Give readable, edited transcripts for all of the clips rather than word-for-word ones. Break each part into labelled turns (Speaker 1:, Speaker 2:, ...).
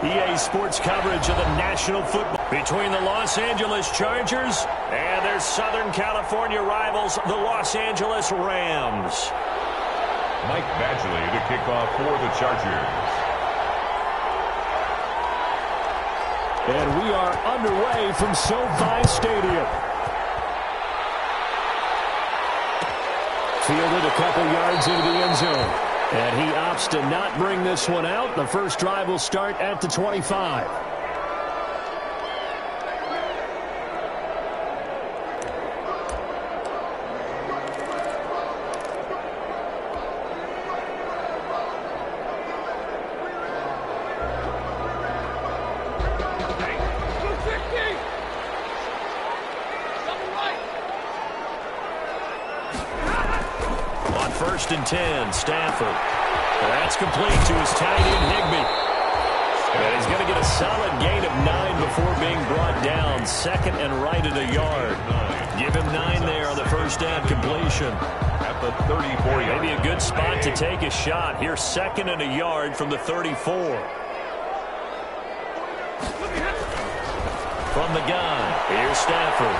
Speaker 1: EA Sports coverage of the National Football between the Los Angeles Chargers and their Southern California rivals, the Los Angeles Rams.
Speaker 2: Mike Badgley to kick off for the Chargers.
Speaker 1: And we are underway from SoFi Stadium. Fielded a couple yards into the end zone. And he opts to not bring this one out. The first drive will start at the 25. First and 10, Stafford. That's complete to his tight end, Higbee. And he's going to get a solid gain of 9 before being brought down. Second and right at a yard. Give him 9 there on the first down completion.
Speaker 2: At the 34-yard.
Speaker 1: Maybe a good spot to take a shot. Here's second and a yard from the 34. From the gun, here's Stafford.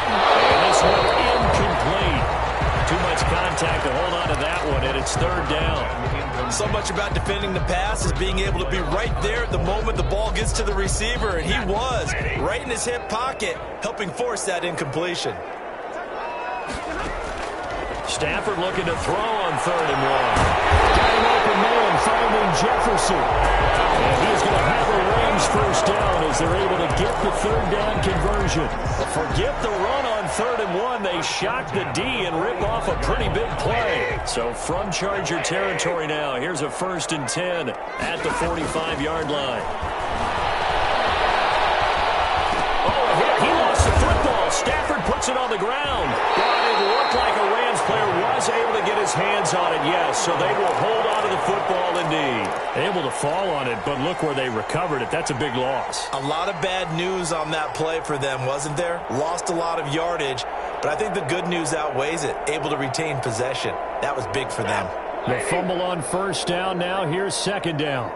Speaker 1: And this one incomplete. Too much contact to hold on to that one, and it's third down.
Speaker 3: So much about defending the pass is being able to be right there at the moment the ball gets to the receiver, and he was right in his hip pocket, helping force that incompletion.
Speaker 1: Stafford looking to throw on third and 1. Got an open man finding Jefferson. And he's going to have a Rams first down as they're able to get the third down conversion. Forget the run on third and 1. They shock the D and rip off a pretty big play. So from Charger territory now, here's a first and 10 at the 45-yard line. Oh, he lost the football. Stafford puts it on the ground. But it looked like a Rams player was able to get his hands on it, yes. So they will hold on to the football indeed. Able to fall on it, but look where they recovered it. That's a big loss.
Speaker 3: A lot of bad news on that play for them, wasn't there? Lost a lot of yardage, but I think the good news outweighs it. Able to retain possession. That was big for them.
Speaker 1: The fumble on first down. Now here's second down.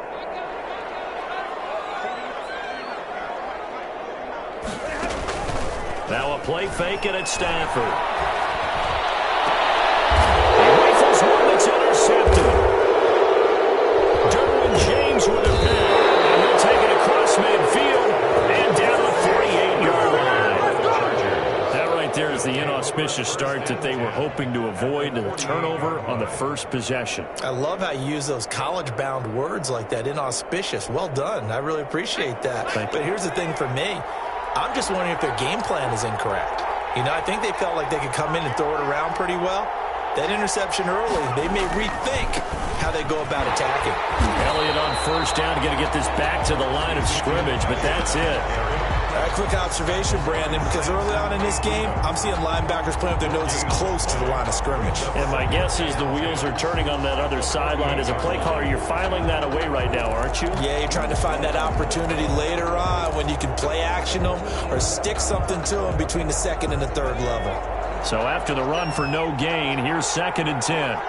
Speaker 1: Now a play fake and it's Stafford. He rifles one that's intercepted. Derwin James with a pick. And he'll take it across midfield and down the 48-yard line. That right there is the inauspicious start that they were hoping to avoid, the turnover on the first possession.
Speaker 3: I love how you use those college-bound words like that, inauspicious. Well done. I really appreciate that. But here's the thing for me. I'm just wondering if their game plan is incorrect. You know, I think they felt like they could come in and throw it around pretty well. That interception early, they may rethink how they go about attacking.
Speaker 1: Elliott on first down, going to get this back to the line of scrimmage, but that's it.
Speaker 3: A quick observation, Brandon, because early on in this game, I'm seeing linebackers playing with their noses close to the line of scrimmage.
Speaker 1: And my guess is the wheels are turning on that other sideline. As a play caller, you're filing that away right now, aren't you?
Speaker 3: Yeah, you're trying to find that opportunity later on when you can play action them or stick something to them between the second and the third level.
Speaker 1: So after the run for no gain, here's second and 10.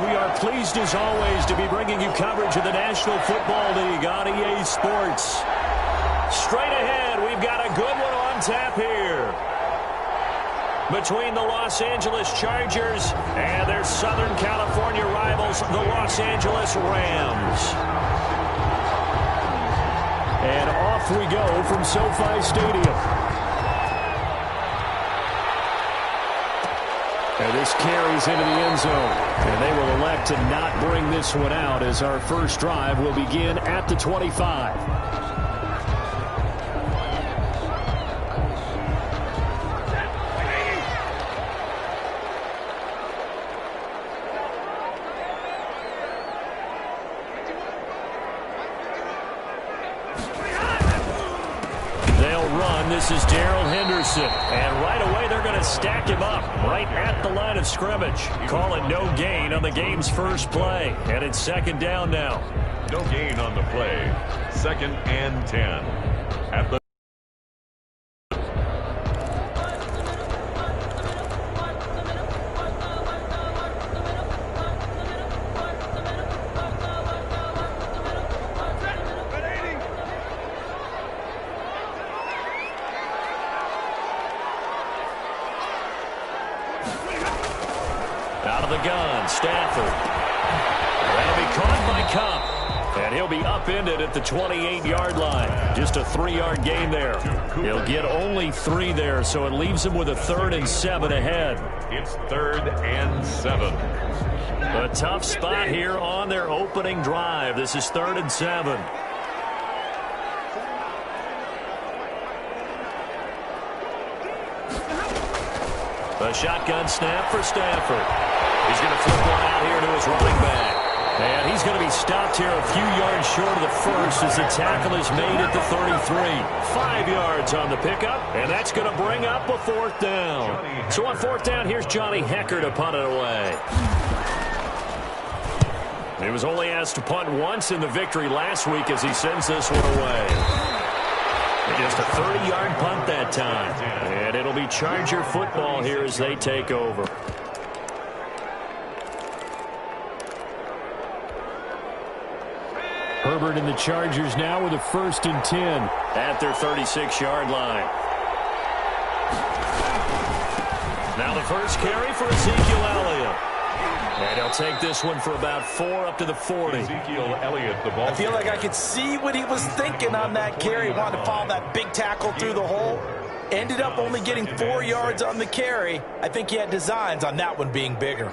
Speaker 1: We are pleased as always to be bringing you coverage of the National Football League on EA Sports. Straight ahead, we've got a good one on tap here between the Los Angeles Chargers and their Southern California rivals, the Los Angeles Rams. And off we go from SoFi Stadium. And this carries into the end zone. And they will elect to not bring this one out as our first drive will begin at the 25. This is Darrell Henderson, and right away they're going to stack him up right at the line of scrimmage. Call it no gain on the game's first play, and it's second down now.
Speaker 2: No gain on the play. 2nd and 10. At the
Speaker 1: Stafford. That'll be caught by Cup. And he'll be upended at the 28-yard line. Just a 3-yard gain there. He'll get only 3 there, so it leaves him with a 3rd and 7 ahead.
Speaker 2: It's 3rd and 7.
Speaker 1: A tough spot here on their opening drive. This is 3rd and 7. A shotgun snap for Stafford. He's going to flip one out here to his running back. And he's going to be stopped here a few yards short of the first as the tackle is made at the 33. 5 yards on the pickup, and that's going to bring up a 4th down. So on 4th down, here's Johnny Hecker to punt it away. He was only asked to punt once in the victory last week as he sends this one away. Just a 30-yard punt that time. And it'll be Charger football here as they take over. Herbert and the Chargers now with a 1st and 10 at their 36-yard line. Now the first carry for Ezekiel Elliott. And he'll take this one for about 4 up to the 40.
Speaker 2: Ezekiel Elliott, the ball.
Speaker 3: I feel like I could see what he was thinking on that carry. Wanted to follow that big tackle through the hole. Ended up only getting 4 yards on the carry. I think he had designs on that one being bigger.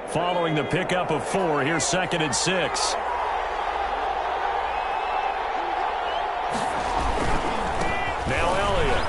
Speaker 1: Following the pickup of 4, here's 2nd and 6. Now Elliott.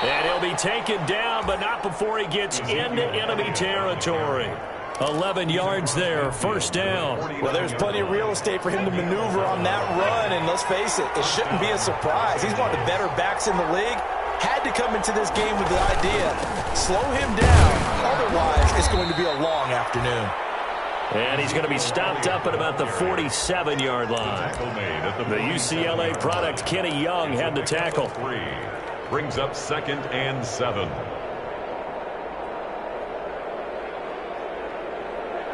Speaker 1: And he'll be taken down, but not before he gets into enemy territory. 11 yards there, 1st down.
Speaker 3: Well, there's plenty of real estate for him to maneuver on that run, and let's face it, it shouldn't be a surprise. He's one of the better backs in the league. Had to come into this game with the idea, slow him down, otherwise it's going to be a long afternoon.
Speaker 1: And he's going to be stopped up at about the 47-yard line. The UCLA product, Kenny Young, had the tackle.
Speaker 2: Brings up 2nd and 7.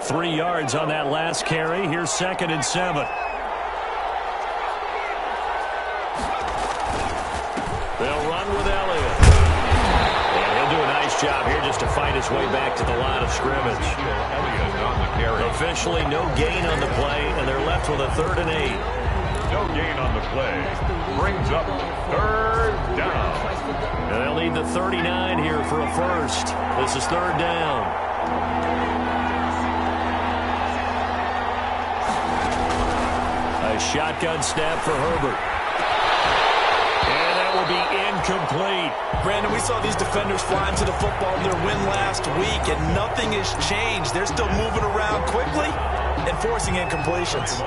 Speaker 1: 3 yards on that last carry. Here's 2nd and 7. They'll run with Elliott. And he'll do a nice job here just to fight his way back to the line of scrimmage.
Speaker 2: Elliott on the carry.
Speaker 1: Officially no gain on the play, and they're left with a 3rd and 8.
Speaker 2: No gain on the play. Brings up 3rd down.
Speaker 1: And they'll need the 39 here for a 1st. This is 3rd down. A shotgun snap for Herbert. And that will be incomplete.
Speaker 3: Brandon, we saw these defenders flying to the football in their win last week, and nothing has changed. They're still moving around quickly and forcing incompletions.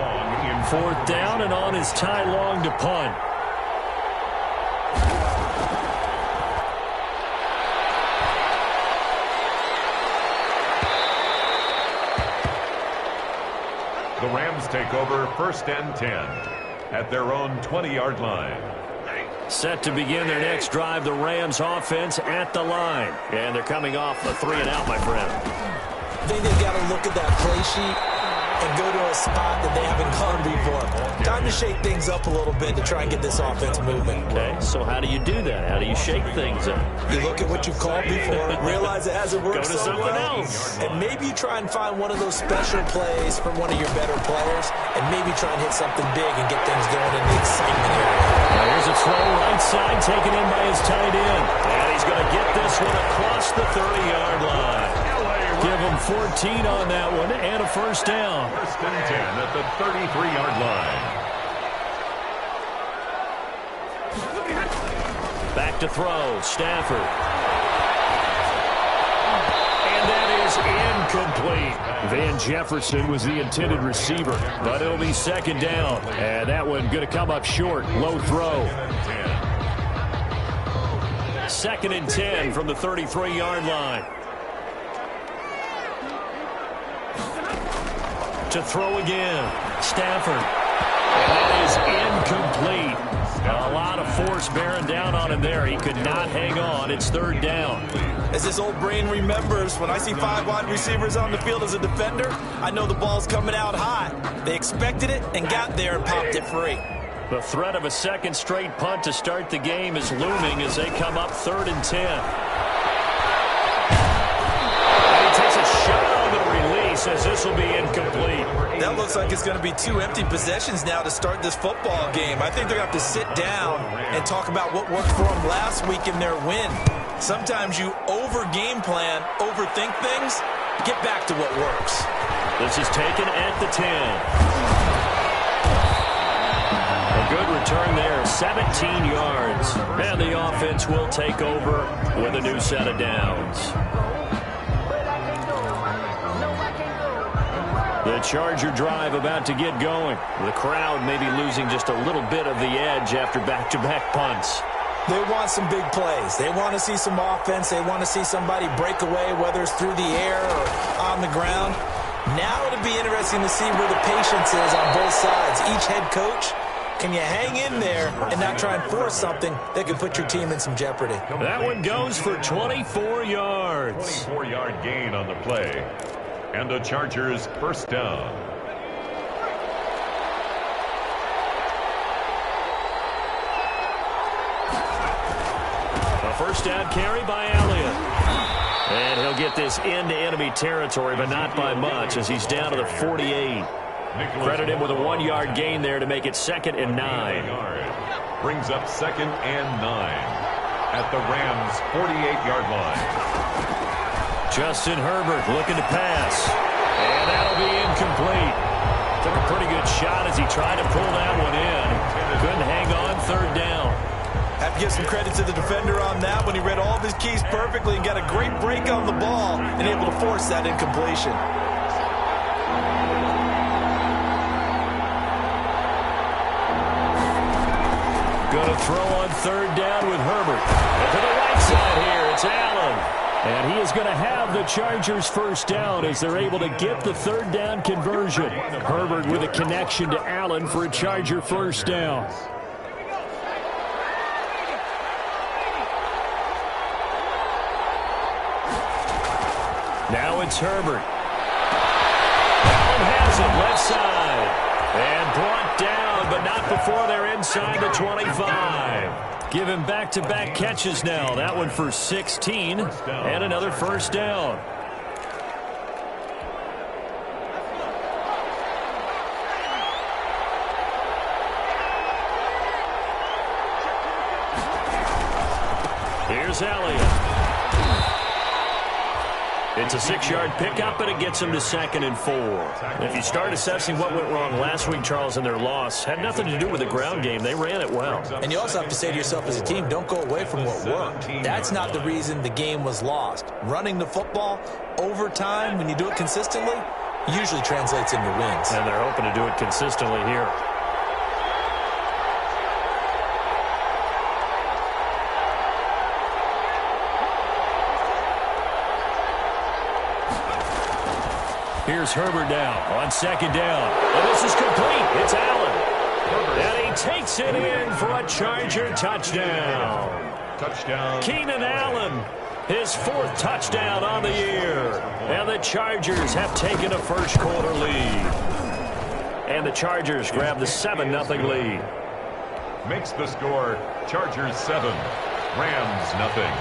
Speaker 1: 4th down, and on is Ty Long to punt.
Speaker 2: The Rams take over 1st and 10 at their own 20-yard line.
Speaker 1: Set to begin their next drive, the Rams offense at the line. And they're coming off a 3-and-out, my friend.
Speaker 3: I think they've got to look at that play sheet and go to a spot that they haven't gone before. Time to shake things up a little bit to try and get this offense moving.
Speaker 1: Okay, so how do you do that? How do you shake things up?
Speaker 3: You look at what you called before, realize it hasn't worked
Speaker 1: Go to
Speaker 3: so
Speaker 1: something
Speaker 3: well,
Speaker 1: else.
Speaker 3: and maybe you try and find one of those special plays from one of your better players, and maybe try and hit something big and get things going in the excitement area.
Speaker 1: Now here's a throw right side, taken in by his tight end. And he's going to get this one across the 30-yard line. Give him 14 on that one and a first down.
Speaker 2: First and 10 at the 33-yard line.
Speaker 1: Back to throw, Stafford. And that is incomplete. Van Jefferson was the intended receiver, but it'll be second down. And that one going to come up short, low throw. Second and 10 from the 33-yard line. To throw again, Stafford. And that is incomplete. A lot of force bearing down on him there. He could not hang on. It's third down.
Speaker 3: As this old brain remembers, when I see 5 wide receivers on the field as a defender, I know the ball's coming out high. They expected it and got there and popped it free.
Speaker 1: The threat of a second straight punt to start the game is looming as they come up third and 10. And he takes a shot on the release as this will be incomplete.
Speaker 3: That looks like it's going to be 2 empty possessions now to start this football game. I think they're going to have to sit down and talk about what worked for them last week in their win. Sometimes you over-game plan, overthink things, get back to what works.
Speaker 1: This is taken at the 10. A good return there, 17 yards. And the offense will take over with a new set of downs. The Charger drive about to get going. The crowd may be losing just a little bit of the edge after back-to-back punts.
Speaker 3: They want some big plays. They want to see some offense. They want to see somebody break away, whether it's through the air or on the ground. Now it'll be interesting to see where the patience is on both sides. Each head coach, can you hang in there and not try and force something that could put your team in some jeopardy?
Speaker 1: That one goes for 24 yards.
Speaker 2: 24-yard gain on the play. And the Chargers first down.
Speaker 1: A first down carry by Elliott. And he'll get this into enemy territory, but not by much as he's down to the 48. Credit him with a 1-yard gain there to make it 2nd and 9.
Speaker 2: Brings up 2nd and 9 at the Rams' 48-yard line.
Speaker 1: Justin Herbert looking to pass. And that'll be incomplete. Took a pretty good shot as he tried to pull that one in. Couldn't hang on, third down.
Speaker 3: Have to give some credit to the defender on that when he read all of his keys perfectly and got a great break on the ball and able to force that incompletion.
Speaker 1: Going to throw on third down with Herbert. And to the right side here, it's Allen. And he is going to have the Chargers first down as they're able to get the third down conversion. Herbert with a connection to Allen for a Charger first down. Now it's Herbert. Allen has it left side. And brought down, but not before they're inside the 25. Give him back-to-back catches now. That one for 16 and another first down. Here's Elliott. It's a 6-yard pickup, and it gets him to 2nd and 4. If you start assessing what went wrong last week, Charles, in their loss, had nothing to do with the ground game. They ran it well.
Speaker 3: And you also have to say to yourself as a team, don't go away from what worked. That's not the reason the game was lost. Running the football over time, when you do it consistently, usually translates into wins.
Speaker 1: And they're hoping to do it consistently here. Here's Herbert down on 2nd down. And this is complete. It's Allen. And he takes it in for a Charger touchdown.
Speaker 2: Touchdown.
Speaker 1: Keenan Allen, his 4th touchdown on the year. And the Chargers have taken a first-quarter lead. And the Chargers grab the 7-0 lead.
Speaker 2: Makes the score Chargers 7, Rams nothing.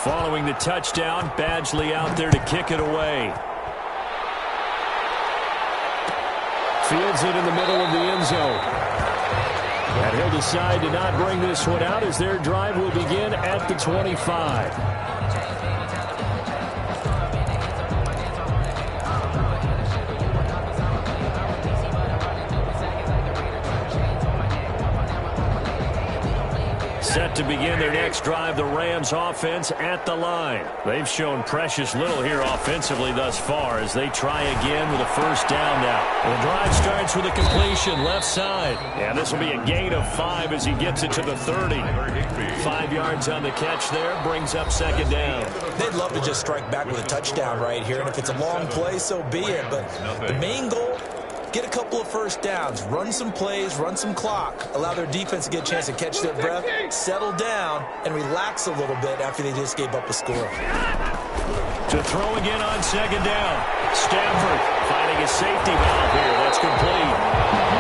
Speaker 1: Following the touchdown, Badgley out there to kick it away. Fields it in the middle of the end zone. And he'll decide to not bring this one out as their drive will begin at the 25. Set to begin their next drive, the Rams offense at the line. They've shown precious little here offensively thus far as they try again with a first down now. The drive starts with a completion left side. And this will be a gain of 5 as he gets it to the 30. 5 yards on the catch there, brings up second down.
Speaker 3: They'd love to just strike back with a touchdown right here, and if it's a long play, so be it. But the main goal, get a couple of first downs, run some plays, run some clock, allow their defense to get a chance to catch their breath, settle down, and relax a little bit after they just gave up a score.
Speaker 1: To throw again on second down. Stafford finding a safety valve here. That's complete.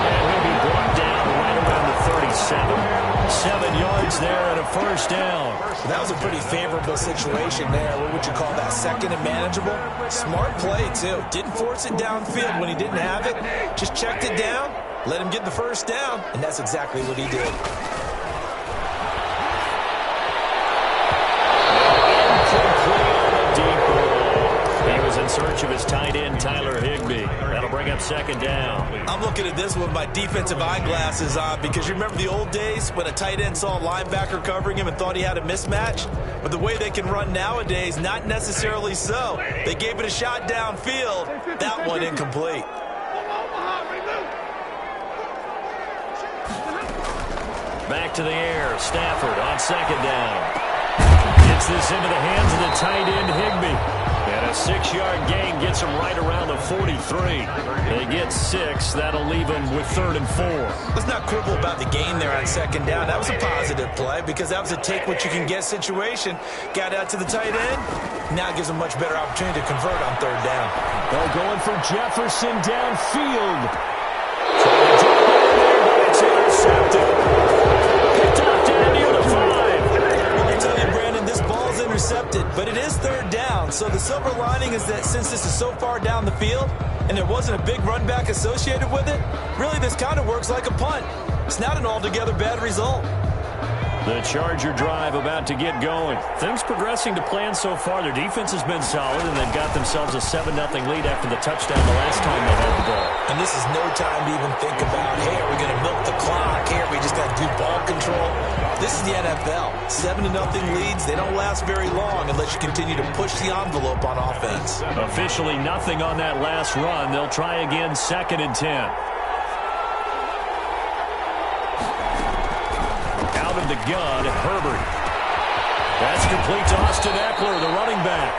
Speaker 1: And he'll be brought down right around the 37. 7 yards there and a first down.
Speaker 3: That was a pretty favorable situation there. What would you call that? Second and manageable? Smart play, too. Didn't force it downfield when he didn't have it. Just checked it down, let him get the first down, and that's exactly what he did.
Speaker 1: He was in search of his tight end, Tyler Higbee. That'll bring up second down.
Speaker 3: I'm looking at this with my defensive eyeglasses on because you remember the old days when a tight end saw a linebacker covering him and thought he had a mismatch? But the way they can run nowadays, not necessarily so. They gave it a shot downfield. That one incomplete.
Speaker 1: Back to the air. Stafford on second down. Gets this into the hands of the tight end, Higbee. And a 6-yard gain gets him right around the 43. They get 6. That'll leave him with 3rd and 4.
Speaker 3: Let's not quibble about the gain there on second down. That was a positive play because that was a take-what-you-can-get situation. Got out to the tight end. Now gives him a much better opportunity to convert on third down.
Speaker 1: They're going for Jefferson downfield. Trying to drop it in there, but it's intercepted. Picked up down near the 5.
Speaker 3: I tell you, Brandon, this ball's intercepted, but it is third down. So the silver lining is that since this is so far down the field and there wasn't a big run back associated with it, really this kind of works like a punt. It's not an altogether bad result.
Speaker 1: The Charger drive about to get going. Things progressing to plan so far. Their defense has been solid, and they've got themselves a 7-0 lead after the touchdown the last time they had the ball.
Speaker 3: And this is no time to even think about, hey, are we going to milk the clock? Hey, are we just going to do ball control? This is the NFL. 7-0 leads, they don't last very long unless you continue to push the envelope on offense.
Speaker 1: Officially nothing on that last run. They'll try again, 2nd and 10. Out of the gun, Herbert. That's complete to Austin Eckler, the running back.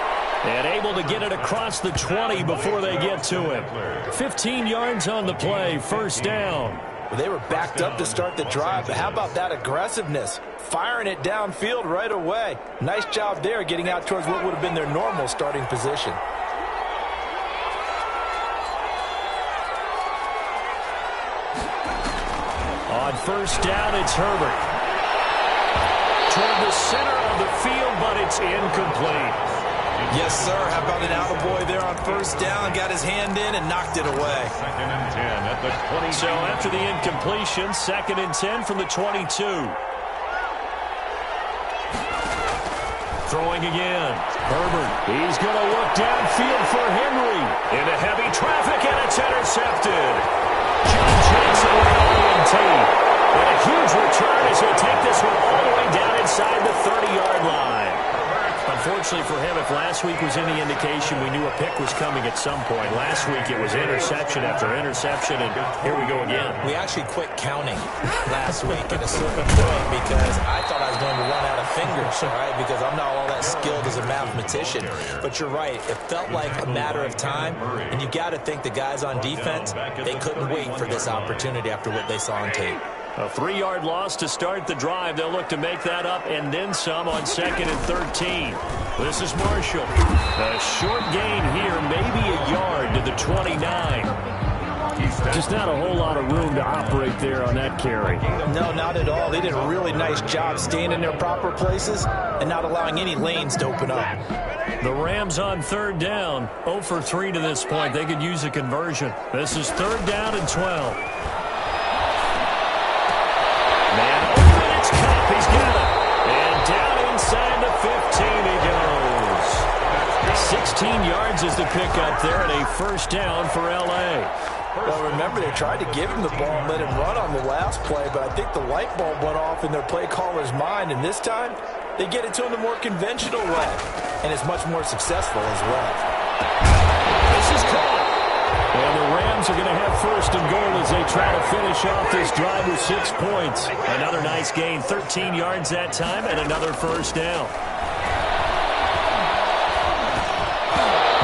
Speaker 1: And able to get it across the 20 before they get to him. 15 yards on the play, first down.
Speaker 3: They were backed up to start the drive, but how about that aggressiveness? Firing it downfield right away. Nice job there getting out towards what would have been their normal starting position.
Speaker 1: On first down, it's Herbert. Toward the center of the field, but it's incomplete.
Speaker 3: Yes, sir. How about an attaboy there on first down? Got his hand in and knocked it away.
Speaker 2: 2nd and 10 at the 22.
Speaker 1: So after the incompletion, 2nd and 10 from the 22. Throwing again. Herbert. He's going to look downfield for Henry. Into heavy traffic, and it's intercepted. John Jackson with an INT. And a huge return as he'll take this one all the way down inside the 30-yard line. A unfortunately for him, if last week was any indication, we knew a pick was coming at some point. Last week it was interception after interception, and here we go again.
Speaker 3: We actually quit counting last week at a certain point because I thought I was going to run out of fingers, all right, because I'm not all that skilled as a mathematician. But you're right. It felt like a matter of time, and you got to think the guys on defense, they couldn't wait for this opportunity after what they saw on tape.
Speaker 1: A 3-yard loss to start the drive. They'll look to make that up and then some on 2nd and 13. This is Marshall. A short gain here, maybe a yard to the 29. Just not a whole lot of room to operate there on that carry.
Speaker 3: No, not at all. They did a really nice job staying in their proper places and not allowing any lanes to open up.
Speaker 1: The Rams on 3rd down. 0 for 3 to this point. They could use a conversion. This is 3rd down and 12. Man open, it's Cup. He's got it. And down inside the 15 he goes. 16 yards is the pickup there and a 1st down for L.A.
Speaker 3: Well, remember, they tried to give him the ball and let him run on the last play, but I think the light bulb went off in their play caller's mind, and this time they get it to him the more conventional way, and it's much more successful as well.
Speaker 1: This is caught. And the Rams are going to have 1st and goal as they try to finish off this drive with 6 points. Another nice gain, 13 yards that time, and another 1st down.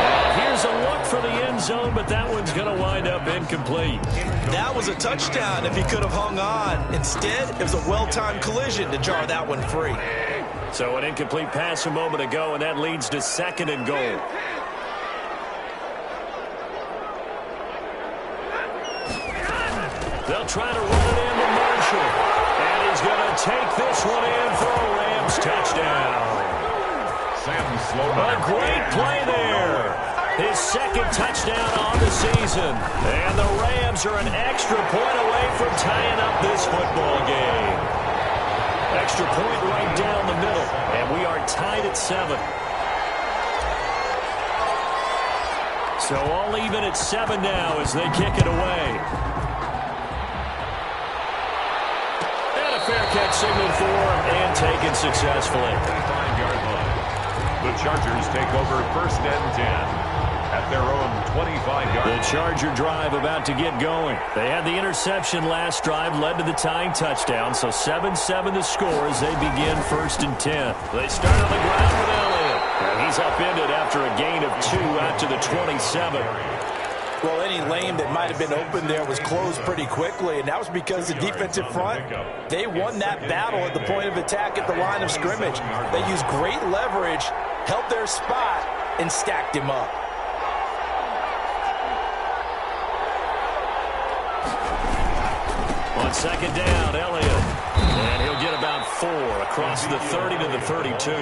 Speaker 1: And here's a look for the end zone, but that one's going to wind up incomplete.
Speaker 3: That was a touchdown if he could have hung on. Instead, it was a well-timed collision to jar that one free.
Speaker 1: So an incomplete pass a moment ago, and that leads to 2nd and goal. They'll try to run it into Marshall. And he's going to take this one in for a Rams touchdown. A great play there. His 2nd touchdown on the season. And the Rams are an extra point away from tying up this football game. Extra point right down the middle. And we are tied at 7. So all even at 7 now as they kick it away. Fair catch signaled for and taken successfully.
Speaker 2: 25-yard line. The Chargers take over 1st and 10 at their own 25-yard line.
Speaker 1: The Charger drive about to get going. They had the interception last drive, led to the tying touchdown, so 7-7 the score as they begin 1st and 10. They start on the ground with Elliott. And he's upended after a gain of 2 out to the 27.
Speaker 3: Well, any lane that might have been open there was closed pretty quickly, and that was because the defensive front, they won that battle at the point of attack at the line of scrimmage. They used great leverage, held their spot, and stacked him up.
Speaker 1: On 2nd down, Elliott. And he'll get about 4 across the 30 to the 32.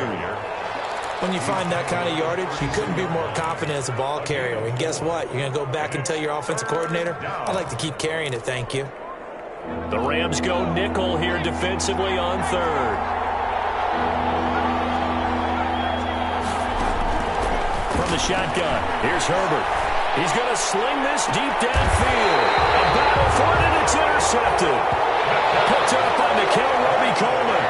Speaker 3: When you find that kind of yardage, you couldn't be more confident as a ball carrier. And guess what? You're going to go back and tell your offensive coordinator, I'd like to keep carrying it, thank you.
Speaker 1: The Rams go nickel here defensively on 3rd. From the shotgun, here's Herbert. He's going to sling this deep downfield. A battle for it, and it's intercepted. Picked up by Nikel Roby-Coleman.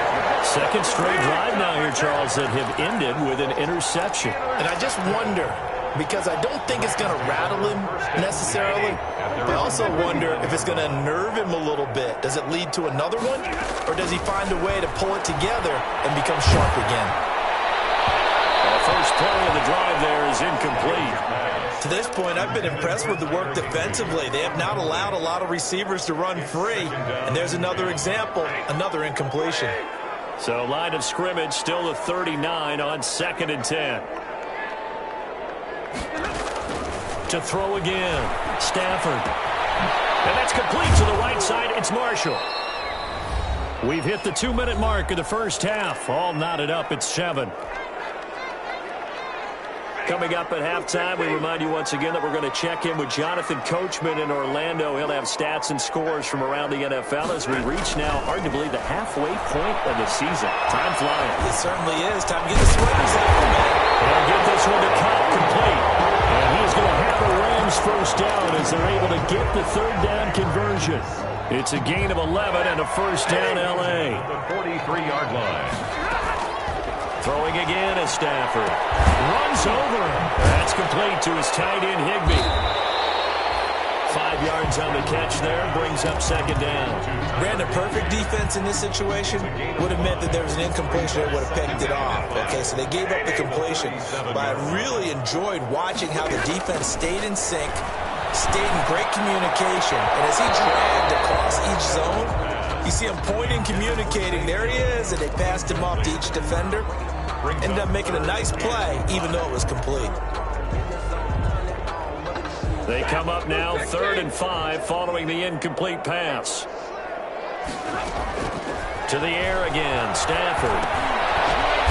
Speaker 1: 2nd straight drive now here, Charles, that have ended with an interception.
Speaker 3: And I just wonder, because I don't think it's going to rattle him necessarily, but I also wonder if it's going to nerve him a little bit. Does it lead to another one, or does he find a way to pull it together and become sharp again?
Speaker 1: The first play of the drive there is incomplete.
Speaker 3: To this point, I've been impressed with the work defensively. They have not allowed a lot of receivers to run free, and there's another example, another incompletion.
Speaker 1: So line of scrimmage still the 39 on 2nd and 10. To throw again, Stafford. And that's complete to the right side. It's Marshall. We've hit the 2-minute mark of the first half. All knotted up at 7. Coming up at halftime, we remind you once again that we're going to check in with Jonathan Coachman in Orlando. He'll have stats and scores from around the NFL as we reach now, hard to believe, the halfway point of the season. Time flying.
Speaker 3: It certainly is. Time to get the sweaters out, man.
Speaker 1: They'll get this one to Cup complete. And he's going to have a Rams 1st down as they're able to get the 3rd down conversion. It's a gain of 11 and a 1st down, L.A.
Speaker 2: The 43-yard line.
Speaker 1: Throwing again is Stafford. Runs over him. That's complete to his tight end, Higbee. 5 yards on the catch there. Brings up second down.
Speaker 3: Brandon, perfect defense in this situation would have meant that there was an incompletion that would have picked it off. Okay, so they gave up the completion. But I really enjoyed watching how the defense stayed in sync, stayed in great communication. And as he dragged across each zone, you see him pointing, communicating. There he is, and they passed him off to each defender. Ended up making a nice play, even though it was complete.
Speaker 1: They come up now 3rd and 5 following the incomplete pass. To the air again, Stafford.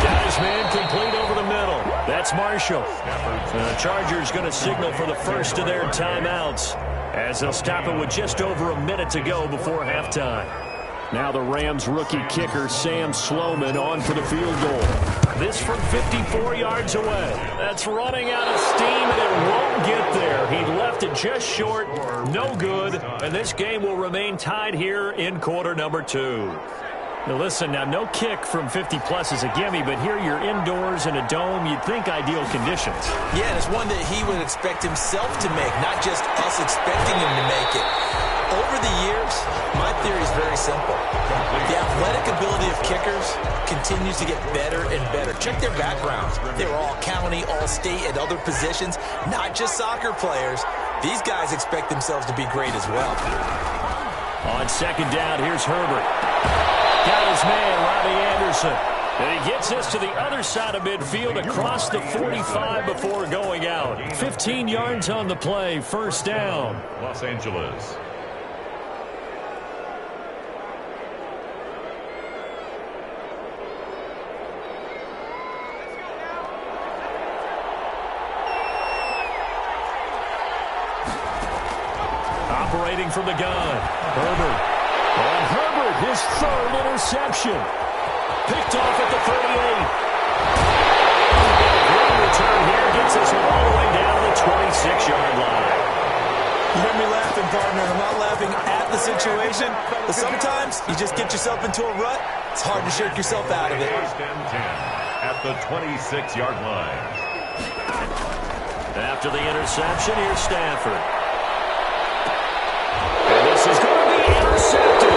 Speaker 1: Got his man complete over the middle. That's Marshall. The Chargers going to signal for the first of their timeouts as they'll stop it with just over a minute to go before halftime. Now the Rams rookie kicker Sam Sloman on for the field goal. This from 54 yards away. That's running out of steam, and it won't get there. He left it just short. No good. And this game will remain tied here in quarter number 2. Now listen, now no kick from 50-plus is a gimme, but here you're indoors in a dome. You'd think ideal conditions.
Speaker 3: Yeah, and it's one that he would expect himself to make, not just us expecting him to make it. Over the years, my theory is very simple. The athletic ability of kickers continues to get better and better. Check their backgrounds. They were all county, all state, at other positions, not just soccer players. These guys expect themselves to be great as well.
Speaker 1: On second down, here's Herbert. Got his man, Robbie Anderson. And he gets us to the other side of midfield across the 45 before going out. 15 yards on the play, first down.
Speaker 2: Los Angeles.
Speaker 1: Operating from the gun, Herbert. And Herbert, his 3rd interception. Picked off at the 38. Great return here. Gets us all the way down to the 26-yard line.
Speaker 3: You hear me laughing, partner. I'm not laughing at the situation, but sometimes you just get yourself into a rut. It's hard to shake yourself out of it.
Speaker 2: First and 10 at the 26-yard line.
Speaker 1: After the interception, here's Stafford. And this is going to be intercepted.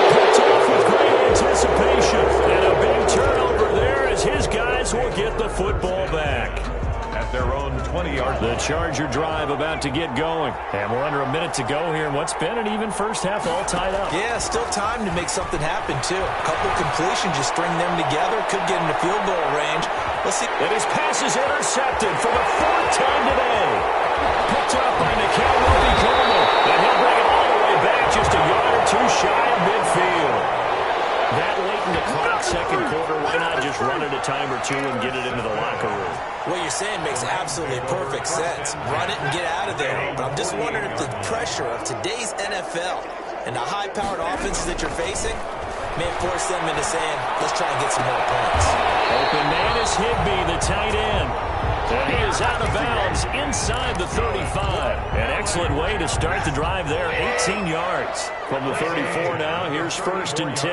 Speaker 1: Picked off with great anticipation. And a big turnover there as his guys will get the football back.
Speaker 2: At their own 20-yard
Speaker 1: line. The Charger drive about to get going. And we're under a minute to go here in what's been an even first half all tied up.
Speaker 3: Yeah, still time to make something happen, too. A couple completions, just string them together. Could get into field goal range. Let's see.
Speaker 1: And his pass is intercepted for the 4th time today. Picked up by Nikhil Roby-Coleman. And he'll bring it all the way back just a yard or 2 shy of midfield. That late in the clock, second quarter, why not just run it a time or 2 and get it into the locker room?
Speaker 3: What you're saying makes absolutely perfect sense. Run it and get out of there. But I'm just wondering if the pressure of today's NFL and the high-powered offenses that you're facing may force them into saying, let's try and get some more points.
Speaker 1: Open man is Higbee, the tight end. And he is out of bounds inside the 35. An excellent way to start the drive there, 18 yards. From the 34 now, here's 1st and 10.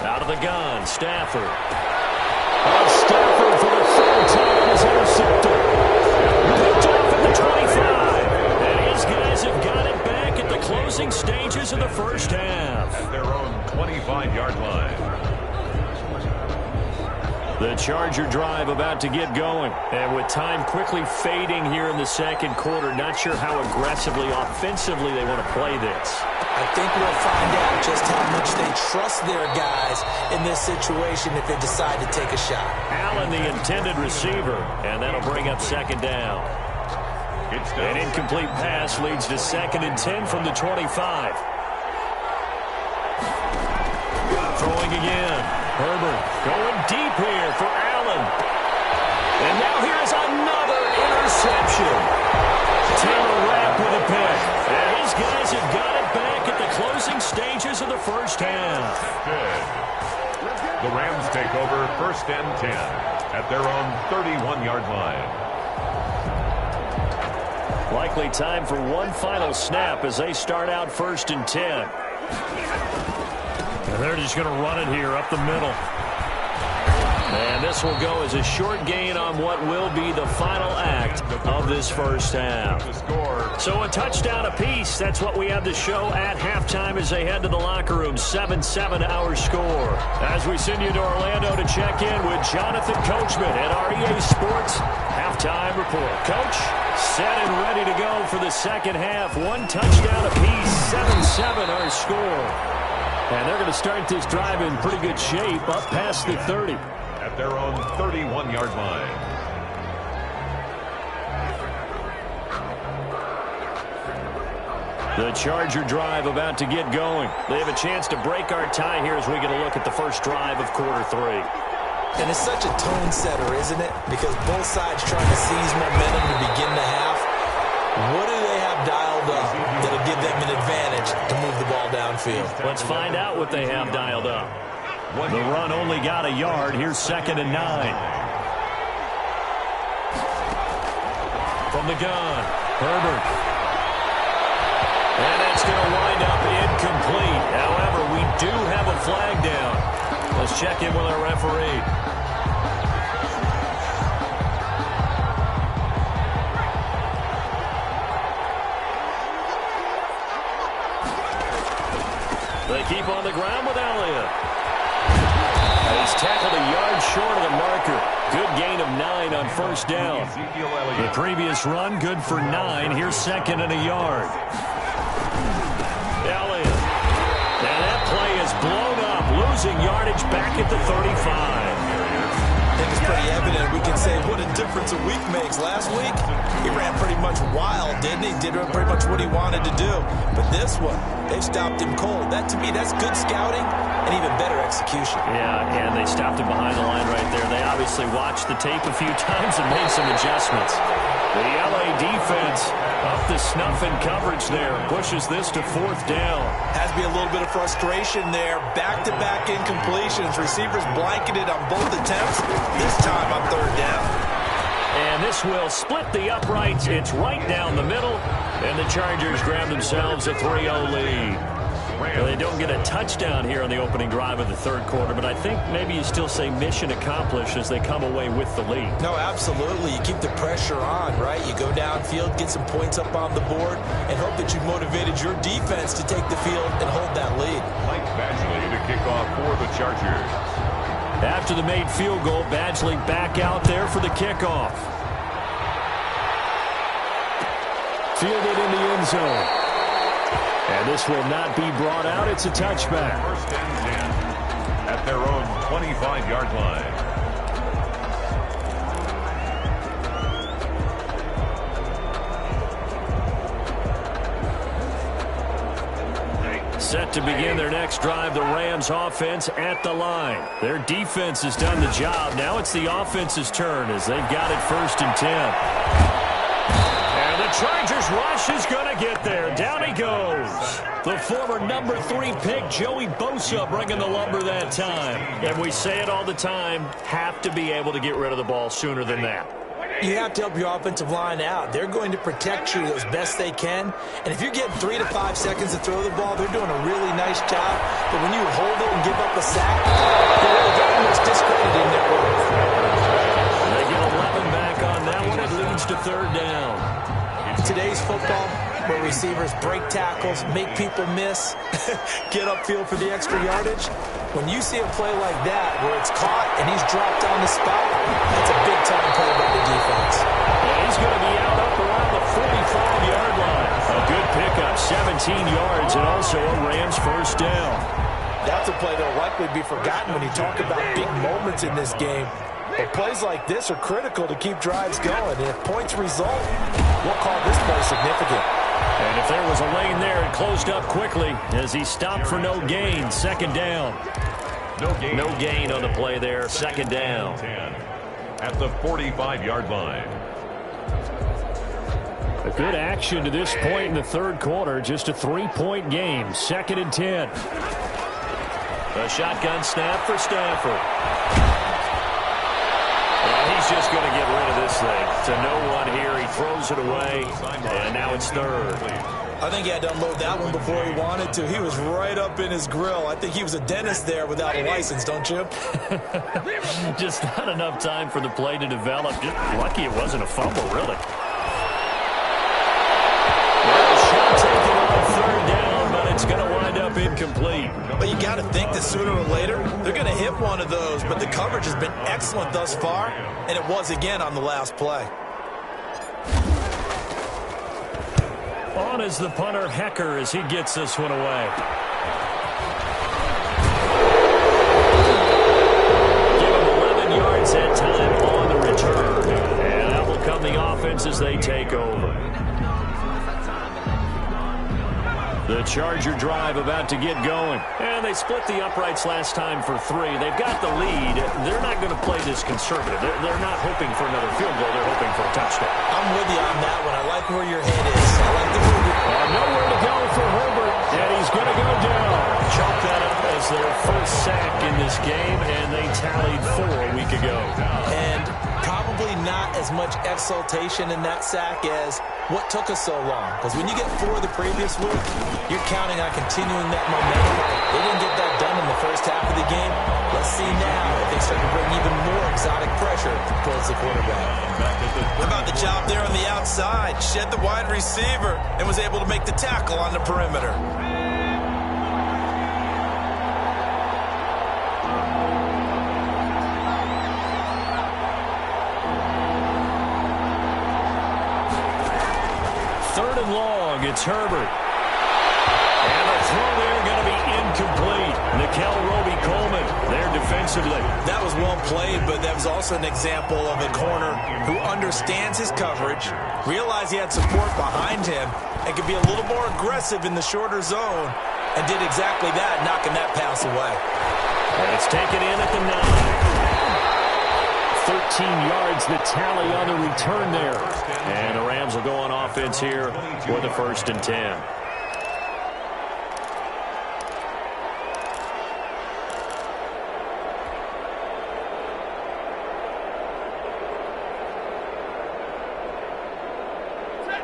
Speaker 1: Out of the gun, Stafford. And Stafford for the 3rd time is intercepted. Picked off at the 25. And his guys have got it back at the closing stages of the first half.
Speaker 2: At their own 25-yard line.
Speaker 1: The Charger drive about to get going. And with time quickly fading here in the second quarter, not sure how aggressively, offensively they want to play this.
Speaker 3: I think we'll find out just how much they trust their guys in this situation if they decide to take a shot.
Speaker 1: Allen, the intended receiver, and that'll bring up second down. An incomplete pass leads to 2nd and 10 from the 25. Throwing again. Herbert going deep here for Allen. And now here's another interception. Taylor Rapp with a pick. And his guys have got it back at the closing stages of the first half.
Speaker 2: The Rams take over 1st and 10 at their own 31-yard line.
Speaker 1: Likely time for one final snap as they start out 1st and 10. They're just going to run it here up the middle. And this will go as a short gain on what will be the final act of this first half. So a touchdown apiece. That's what we have to show at halftime as they head to the locker room. 7-7 our score. As we send you to Orlando to check in with Jonathan Coachman at our EA Sports Halftime Report. Coach, set and ready to go for the second half. One touchdown apiece. 7-7 our score. And they're going to start this drive in pretty good shape up past the 30.
Speaker 2: At their own 31-yard line.
Speaker 1: The Charger drive about to get going. They have a chance to break our tie here as we get a look at the first drive of quarter 3.
Speaker 3: And it's such a tone setter, isn't it? Because both sides trying to seize momentum to begin the half. What do they have dialed up that'll give them an advantage to move the ball downfield?
Speaker 1: Let's find out what they have dialed up. The run only got a yard. Here's 2nd and 9. From the gun, Herbert. And that's going to wind up incomplete. However, we do have a flag down. Let's check in with our referee. They keep on the ground with Elliott. He's tackled a yard short of the marker. Good gain of 9 on first down. The previous run, good for 9. Here's 2nd and a yard. Elliott. Now that play is blown up, losing yardage back at the 35.
Speaker 3: I think it's pretty evident. We can say what a difference a week makes. Last week, he ran pretty much wild, didn't he? Did pretty much what he wanted to do. But this one, they stopped him cold. That, to me, that's good scouting and even better execution.
Speaker 1: Yeah, and they stopped him behind the line right there. They obviously watched the tape a few times and made some adjustments. The LA defense up to snuff in coverage there. Pushes this to 4th down.
Speaker 3: Has to be a little bit of frustration there. Back-to-back incompletions. Receivers blanketed on both attempts. This time on 3rd down.
Speaker 1: And this will split the uprights. It's right down the middle. And the Chargers grab themselves a 3-0 lead. Well, they don't get a touchdown here on the opening drive of the 3rd quarter, but I think maybe you still say mission accomplished as they come away with the lead.
Speaker 3: No, absolutely. You keep the pressure on, right? You go downfield, get some points up on the board, and hope that you've motivated your defense to take the field and hold that lead.
Speaker 2: Mike Badgley to kick off for the Chargers.
Speaker 1: After the made field goal, Badgley back out there for the kickoff. Fielded in the end zone. And this will not be brought out. It's a touchback.
Speaker 2: 1st and 10 at their own 25-yard line.
Speaker 1: Set to begin their next drive, the Rams offense at the line. Their defense has done the job. Now it's the offense's turn as they've got it 1st and 10. And the Chargers rush is going to get there. Down he goes. The former number 3 pick, Joey Bosa, bringing the lumber that time. And we say it all the time, have to be able to get rid of the ball sooner than that.
Speaker 3: You have to help your offensive line out. They're going to protect you as best they can. And if you're getting 3 to 5 seconds to throw the ball, they're doing a really nice job. But when you hold it and give up a sack, you're really very much discrediting their work.
Speaker 1: They get 11 back on that one. It leads to 3rd down.
Speaker 3: In today's football, where receivers break tackles, make people miss, get upfield for the extra yardage, when you see a play like that where it's caught and he's dropped on the spot, that's a big-time play by the defense.
Speaker 1: And he's going to be out up around the 45-yard line. A good pickup, 17 yards, and also a Rams 1st down.
Speaker 3: That's a play that will likely be forgotten when you talk about big moments in this game. But plays like this are critical to keep drives going. And if points result, we'll call this play significant.
Speaker 1: And if there was a lane there, it closed up quickly as he stopped for no gain. 2nd down. No gain on the play there. 2nd down.
Speaker 2: At the 45-yard line.
Speaker 1: A good action to this point in the 3rd quarter. Just a 3-point game. 2nd and 10. A shotgun snap for Stafford. And he's just going to get rid of this thing. To no one here. He throws it away, and now it's third.
Speaker 3: I think he had to unload that one before he wanted to. He was right up in his grill. I think he was a dentist there without a license, don't you?
Speaker 1: Just not enough time for the play to develop. Just lucky it wasn't a fumble, really. Well, shot taken on third down, but it's going to wind up incomplete.
Speaker 3: But you got to think that sooner or later, they're going to hit one of those. But the coverage has been excellent thus far, and it was again on the last play.
Speaker 1: On is the punter, Hecker, as he gets this one away. Give him 11 yards that time on the return. And that will come the offense as they take over. The Charger drive about to get going. And they split the uprights last time for 3. They've got the lead. They're not going to play this conservative. They're not hoping for another field goal. They're hoping for a touchdown.
Speaker 3: I'm with you on that one. I like where your head is. I like the move.
Speaker 1: Nowhere to go for Herbert. And he's going to go down. Chalk that up as their first sack in this game. And they tallied 4 a week ago.
Speaker 3: And probably not as much exultation in that sack as what took us so long. Because when you get 4 the previous week, you're counting on continuing that momentum. They didn't get that done in the first half of the game. Let's see now if they start to bring even more exotic pressure towards the quarterback. What about the job there on the outside? Shed the wide receiver and was able to make the tackle on the perimeter.
Speaker 1: Third and long, it's Herbert. And the throw there going to be incomplete. Nickel Roby-Coleman there defensively.
Speaker 3: That was well played, but that was also an example of a corner who understands his coverage, realized he had support behind him, and could be a little more aggressive in the shorter zone, and did exactly that, knocking that pass away.
Speaker 1: And it's taken in at the 9. 13 yards, the tally on the return there. And the Rams will go on offense here for the 1st and 10.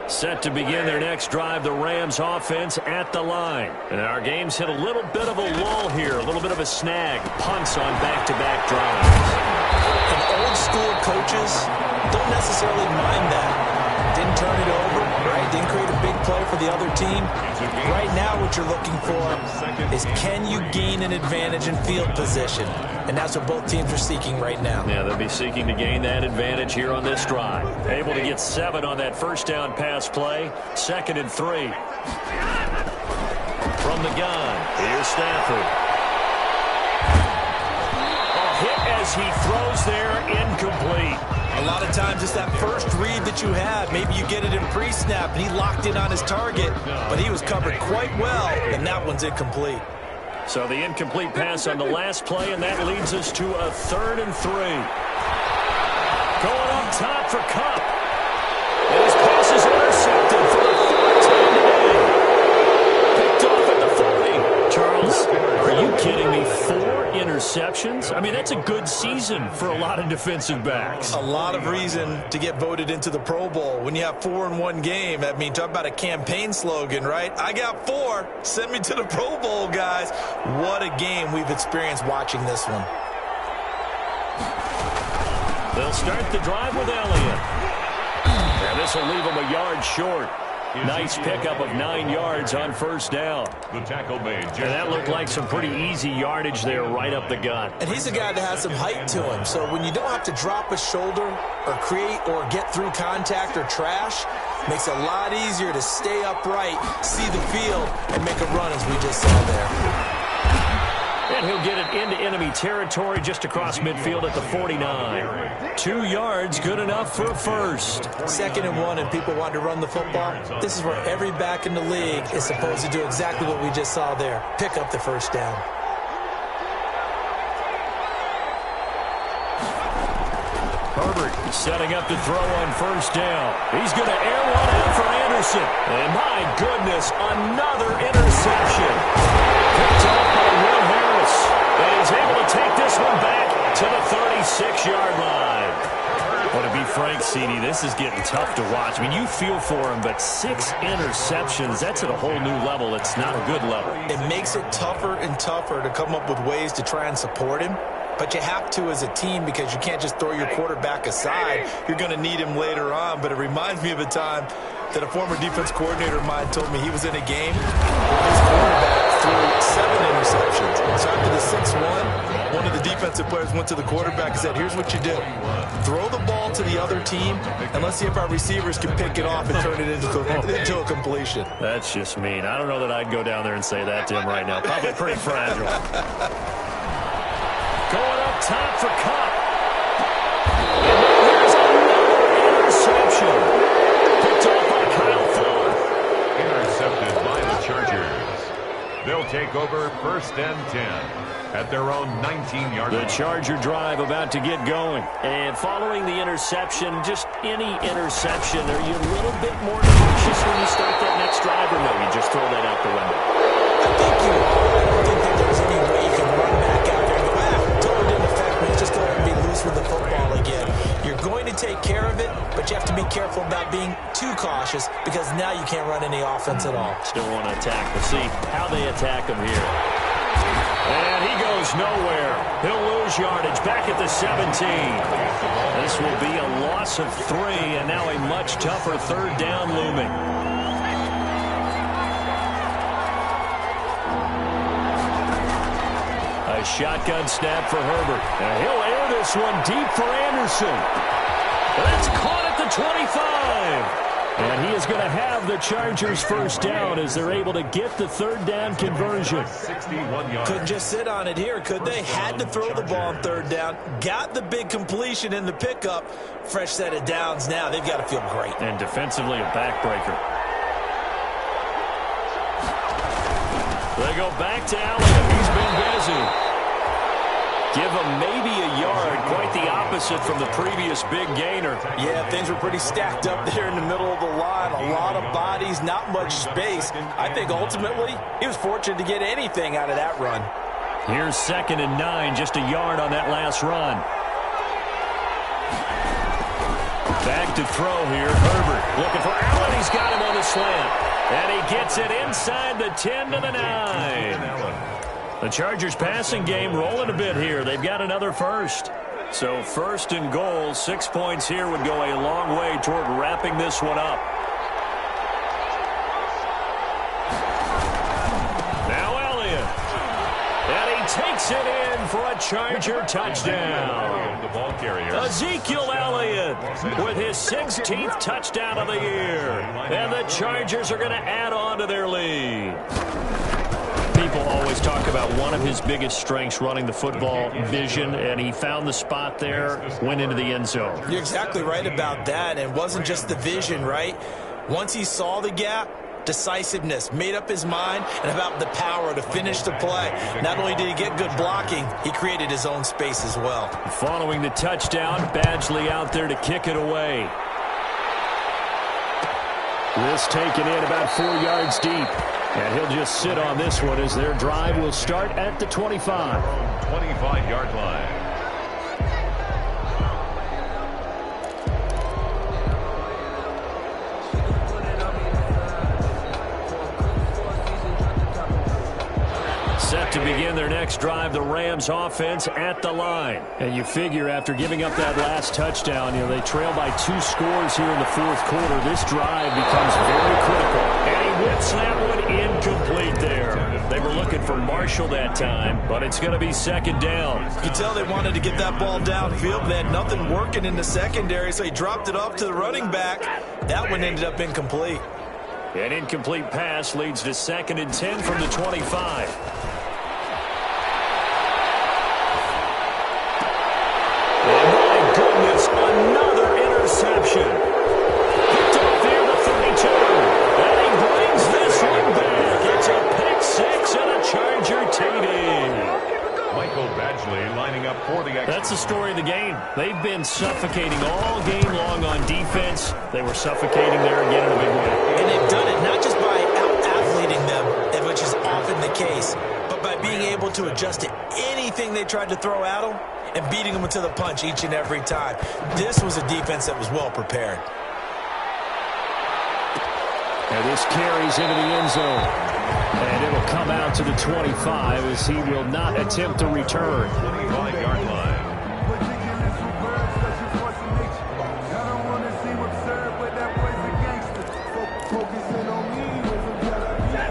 Speaker 1: Set to begin their next drive, the Rams offense at the line. And our game's hit a little bit of a lull here, a little bit of a snag. Punts on back-to-back drives.
Speaker 3: And old school coaches don't necessarily mind that. Didn't turn it over, right? Didn't create a big play for the other team. Right now what you're looking for is can you gain an advantage in field position? And that's what both teams are seeking right now.
Speaker 1: Yeah, they'll be seeking to gain that advantage here on this drive. Able to get 7 on that first down pass play. 2nd and 3. From the gun, here's Stafford. Hit as he throws there, incomplete.
Speaker 3: A lot of times it's that first read that you have. Maybe you get it in pre-snap, and he locked in on his target, but he was covered quite well, and that one's incomplete.
Speaker 1: So the incomplete pass on the last play, and that leads us to a 3rd and 3. Going up top for Kupp. And his pass is intercepted for the 4th time today. Picked off at the 40. Charles, are you kidding me? 4 interceptions? I mean, that's a good season for a lot of defensive backs.
Speaker 3: A lot of reason to get voted into the Pro Bowl. When you have 4 in one game, I mean, talk about a campaign slogan, right? I got 4. Send me to the Pro Bowl, guys. What a game we've experienced watching this one.
Speaker 1: They'll start the drive with Elliott. And this will leave him a yard short. Nice pickup of 9 yards on first down.
Speaker 2: The tackle made.
Speaker 1: And that looked like some pretty easy yardage there right up the gut.
Speaker 3: And he's a guy that has some height to him. So when you don't have to drop a shoulder or create or get through contact or trash, makes it a lot easier to stay upright, see the field, and make a run as we just saw there.
Speaker 1: And he'll get it into enemy territory just across midfield at the 49. 2 yards, good enough for a first.
Speaker 3: 2nd and 1, and people want to run the football. This is where every back in the league is supposed to do exactly what we just saw there. Pick up the first down.
Speaker 1: Herbert setting up to throw on first down. He's going to air one out for Anderson. And my goodness, another interception. Picked off by Will Harris. And he's able to take this one back to the 36-yard line. frank, CD, this is getting tough to watch. I mean, you feel for him, but 6 interceptions, that's at a whole new level. It's not a good level.
Speaker 3: It makes it tougher and tougher to come up with ways to try and support him. But you have to as a team because you can't just throw your quarterback aside. You're going to need him later on. But it reminds me of a time that a former defense coordinator of mine told me he was in a game where his quarterback threw 7 interceptions. So after the 6th one of the defensive players went to the quarterback and said, here's what you do. Throw the ball to the other team, and let's see if our receivers can pick it off and turn it into a completion.
Speaker 1: That's just mean. I don't know that I'd go down there and say that to him right now. Probably pretty fragile. Going up top for Cup. And there's another interception. Picked off by Kyle Fuller.
Speaker 2: Intercepted by the Chargers. They'll take over 1st and 10 at their own 19-yard line.
Speaker 1: The Charger drive about to get going. And following the interception, just any interception, are you a little bit more cautious when you start that next drive, or no, you just throw that out the window?
Speaker 3: I think you are. I don't think that there's any way you can run back out there and go, totally didn't affect me. Just go ahead and be loose with the football again. You're going to take care of it, but you have to be careful about being too cautious because now you can't run any offense at all.
Speaker 1: Still want to attack. We'll see how they attack him here. And he goes nowhere. He'll lose yardage back at the 17. This will be a loss of 3, and now a much tougher 3rd down looming. A shotgun snap for Herbert. And he'll air this one deep for Anderson. That's caught at the 25. And he is going to have the Chargers 1st down as they're able to get the 3rd down conversion.
Speaker 2: 61 yards.
Speaker 3: Couldn't just sit on it here, could they? Had to throw the ball on 3rd down. Got the big completion in the pickup. Fresh set of downs now. They've got to feel great.
Speaker 1: And defensively, a backbreaker. They go back to Allen. He's been busy. Give him maybe a yard. Quite the opposite from the previous big gainer.
Speaker 3: Yeah, things were pretty stacked up there in the middle of the line. A lot of bodies, not much space. I think ultimately he was fortunate to get anything out of that run.
Speaker 1: Here's 2nd and 9, just a yard on that last run. Back to throw here. Herbert looking for Allen. He's got him on the slant. And he gets it inside the 10 to the 9. The Chargers passing game rolling a bit here. They've got another 1st. So 1st and goal, 6 points here would go a long way toward wrapping this one up. Now Elliott. And he takes it in for a Charger touchdown.
Speaker 2: The ball carrier.
Speaker 1: Ezekiel Elliott with his 16th touchdown of the year. And the Chargers are going to add on to their lead. People always talk about one of his biggest strengths running the football, vision, and he found the spot there, went into the end zone.
Speaker 3: You're exactly right about that. And it wasn't just the vision, right? Once he saw the gap, decisiveness, made up his mind, and about the power to finish the play. Not only did he get good blocking, he created his own space as well.
Speaker 1: Following the touchdown, Badgley out there to kick it away. This taken in about 4 yards deep. And he'll just sit on this one as their drive will start at the 25.
Speaker 2: 25-yard line.
Speaker 1: Set to begin their next drive, the Rams offense at the line. And you figure after giving up that last touchdown, they trail by 2 scores here in the 4th quarter. This drive becomes very critical. And he whips that one incomplete there. They were looking for Marshall that time, but it's going to be 2nd down.
Speaker 3: You could tell they wanted to get that ball downfield. They had nothing working in the secondary, so he dropped it off to the running back. That one ended up incomplete.
Speaker 1: An incomplete pass leads to 2nd and 10 from the 25. Another interception. Picked off here the 32. And he brings this one back. It's a pick 6 and a Charger TD.
Speaker 2: Michael Badgley lining up for the extra.
Speaker 1: That's the story of the game. They've been suffocating all game long on defense. They were suffocating there again in a big way.
Speaker 3: And they've done it not just by out-athleting them, which is often the case, but by being able to adjust to anything they tried to throw at them. and beating them to the punch each and every time. This was a defense that was well prepared.
Speaker 1: And this carries into the end zone. And it'll come out to the 25 as he will not attempt to return.
Speaker 2: 25-yard line.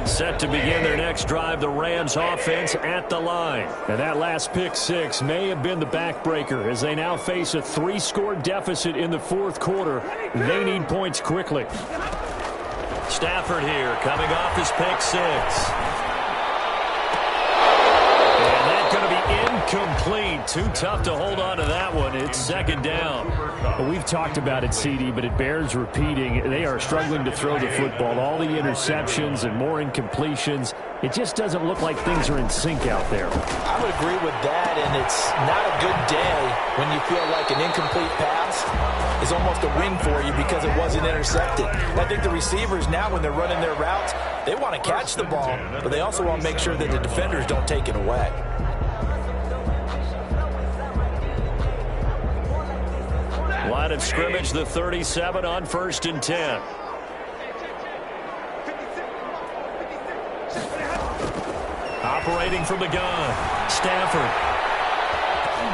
Speaker 1: Set to begin their next drive, the Rams offense at the line. And that last pick six may have been the backbreaker as they now face a 3-score deficit in the fourth quarter. They need points quickly. Stafford here coming off his pick six. And that's going to be incomplete. Too tough to hold on to that one. It's second down. Well, we've talked about it, CD, but it bears repeating. They are struggling to throw the football. All the interceptions and more incompletions. It just doesn't look like things are in sync out there.
Speaker 3: I would agree with that, and it's not a good day when you feel like an incomplete pass is almost a win for you because it wasn't intercepted. I think the receivers now, when they're running their routes, they want to catch the ball, but they also want to make sure that the defenders don't take it away.
Speaker 1: Line of scrimmage, the 37 on 1st and 10. Operating from the gun, Stafford.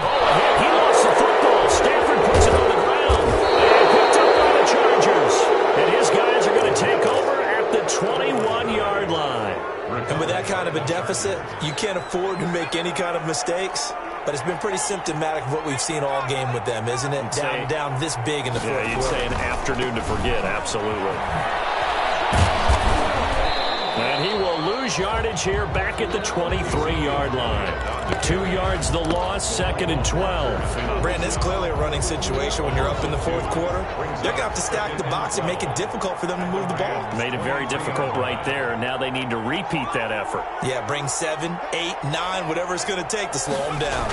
Speaker 1: Oh, he lost the football. Stafford puts it on the ground. And picked up by the Chargers. And his guys are going to take over at the 21-yard line.
Speaker 3: And with that kind of a deficit, you can't afford to make any kind of mistakes. But it's been pretty symptomatic of what we've seen all game with them, isn't it? Down this big in the fourth quarter.
Speaker 1: Yeah, you'd say an afternoon to forget, absolutely. And he will lose yardage here back at the 23-yard line. 2 yards the loss, 2nd and 12.
Speaker 3: Brandon, it's clearly a running situation when you're up in the fourth quarter. They're going to have to stack the box and make it difficult for them to move the ball.
Speaker 1: Made it very difficult right there. Now they need to repeat that effort.
Speaker 3: Yeah, bring 7, 8, 9, whatever it's going to take to slow them down.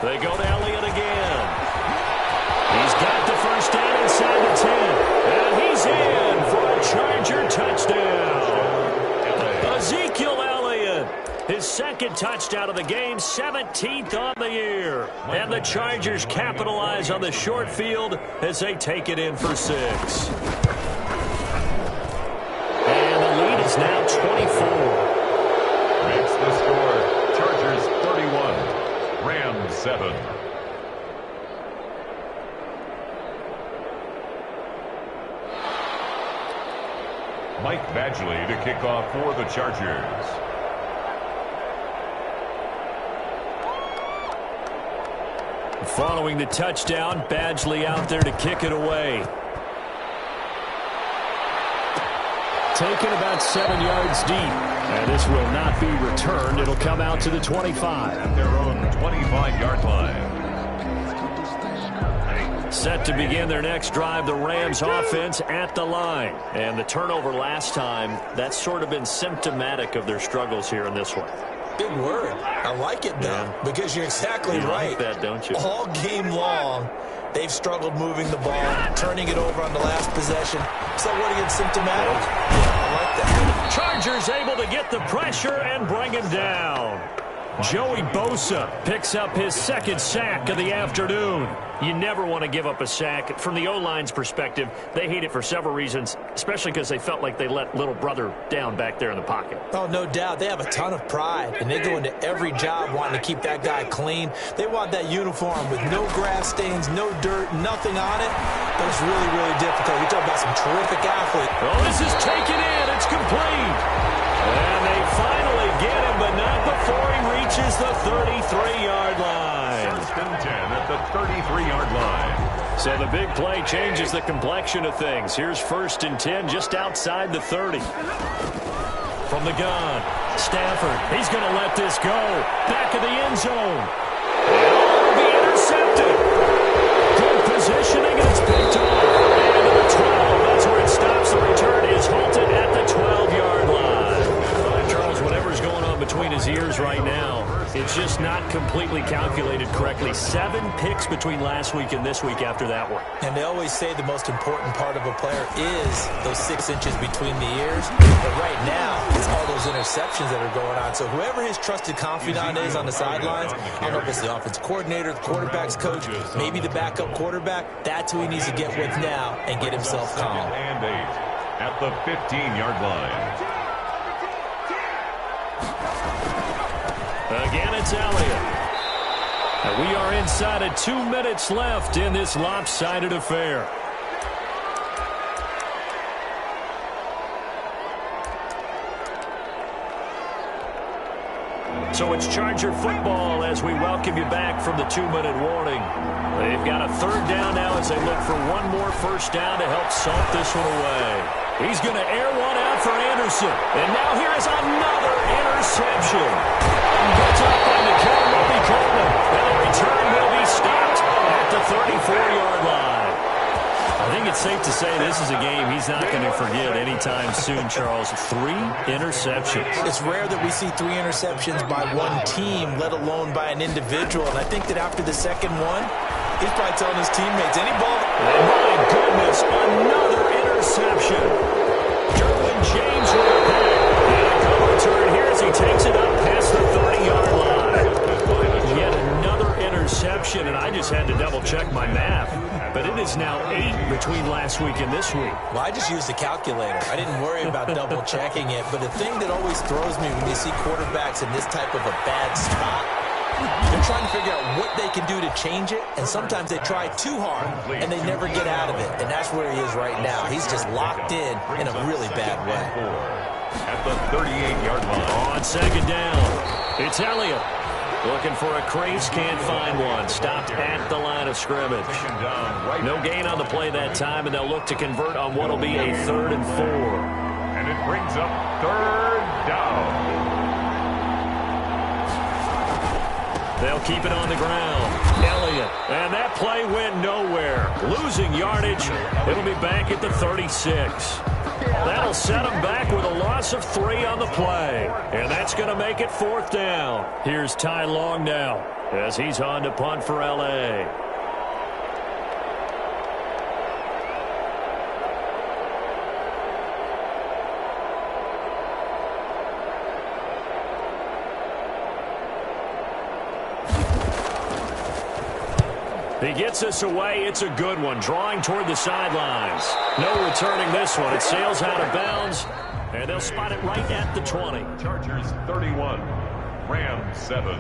Speaker 1: They go to Elliott again. He's got the first down inside the 10. And he's in for a Charger touchdown. Ezekiel Elliott, his second touchdown of the game, 17th on the year. And the Chargers capitalize on the short field as they take it in for 6. And the lead is now 24.
Speaker 2: Makes the score Chargers 31, Rams 7. Mike Badgley to kick off for the Chargers.
Speaker 1: Following the touchdown, Badgley out there to kick it away. Taken about 7 yards deep. And this will not be returned. It'll come out to the 25.
Speaker 2: At their own 25-yard line.
Speaker 1: Set to begin their next drive, the Rams offense at the line. And the turnover last time, that's sort of been symptomatic of their struggles here in this one.
Speaker 3: Big word. I like it, though, because you're exactly right.
Speaker 1: Like that, don't you?
Speaker 3: All game long, they've struggled moving the ball, turning it over on the last possession. So what again, symptomatic? Yeah, I like that.
Speaker 1: Chargers able to get the pressure and bring him down. Joey Bosa picks up his second sack of the afternoon. You never want to give up a sack. From the O-line's perspective, they hate it for several reasons, especially because they felt like they let little brother down back there in the pocket.
Speaker 3: Oh, no doubt. They have a ton of pride, and they go into every job wanting to keep that guy clean. They want that uniform with no grass stains, no dirt, nothing on it. But it's really, really difficult. You're talking about some terrific athlete.
Speaker 1: Oh, this is taken in. It's complete. And they finally get him, but not before he reaches the 33-yard line.
Speaker 2: 1st and 10 at the 33-yard line.
Speaker 1: So the big play changes the complexion of things. Here's 1st and 10 just outside the 30. From the gun, Stafford. He's going to let this go. Back of the end zone. It'll be intercepted. Good positioning, and it's picked off. And to the 12. That's where it stops. The return is halted at the 12-yard line. Charles, whatever's going on between his ears right now, it's just not completely calculated correctly. 7 picks between last last week and this week after that one.
Speaker 3: And they always say the most important part of a player is those 6 inches between the ears. But right now, it's all those interceptions that are going on. So whoever his trusted confidant is on the sidelines, I don't know if it's the offensive coordinator, the quarterback's coach, maybe the backup quarterback, that's who he needs to get with now and get himself calm.
Speaker 2: And 8 at the 15-yard line.
Speaker 1: Again, it's Elliott. And we are inside of 2 minutes left in this lopsided affair. So it's Charger football as we welcome you back from the 2-minute warning. They've got a third down now as they look for one more first down to help salt this one away. He's going to air one out for Anderson. And now here is another interception. Built up by Mikel Coleman. And the return will be stopped at the 34-yard line. I think it's safe to say this is a game he's not going to forget anytime soon, Charles. 3 interceptions.
Speaker 3: It's rare that we see 3 interceptions by one team, let alone by an individual. And I think that after the second one, he's probably telling his teammates, any ball.
Speaker 1: Oh, my goodness, another interception. Derwin James with a pick. And a go return here as he takes it up past the 30-yard line. Yet another interception, and I just had to double-check my math. But it is now 8 between last week and this week.
Speaker 3: Well, I just used the calculator. I didn't worry about double-checking it. But the thing that always throws me when you see quarterbacks in this type of a bad spot, they're trying to figure out what they can do to change it, and sometimes they try too hard, and they never get out of it. And that's where he is right now. He's just locked in a really bad way.
Speaker 2: At the 38-yard line.
Speaker 1: On second down, it's Elliott. Looking for a crease, can't find one. Stopped at the line of scrimmage. No gain on the play that time, and they'll look to convert on what will be a 3rd and 4.
Speaker 2: And it brings up 3rd down.
Speaker 1: They'll keep it on the ground. Elliott, and that play went nowhere. Losing yardage. It'll be back at the 36. That'll set them back with a loss of 3 on the play. And that's going to make it 4th down. Here's Ty Long now as he's on to punt for L.A. He gets us away. It's a good one. Drawing toward the sidelines. No returning this one. It sails out of bounds, and they'll spot it right at the 20.
Speaker 2: Chargers 31, Rams 7.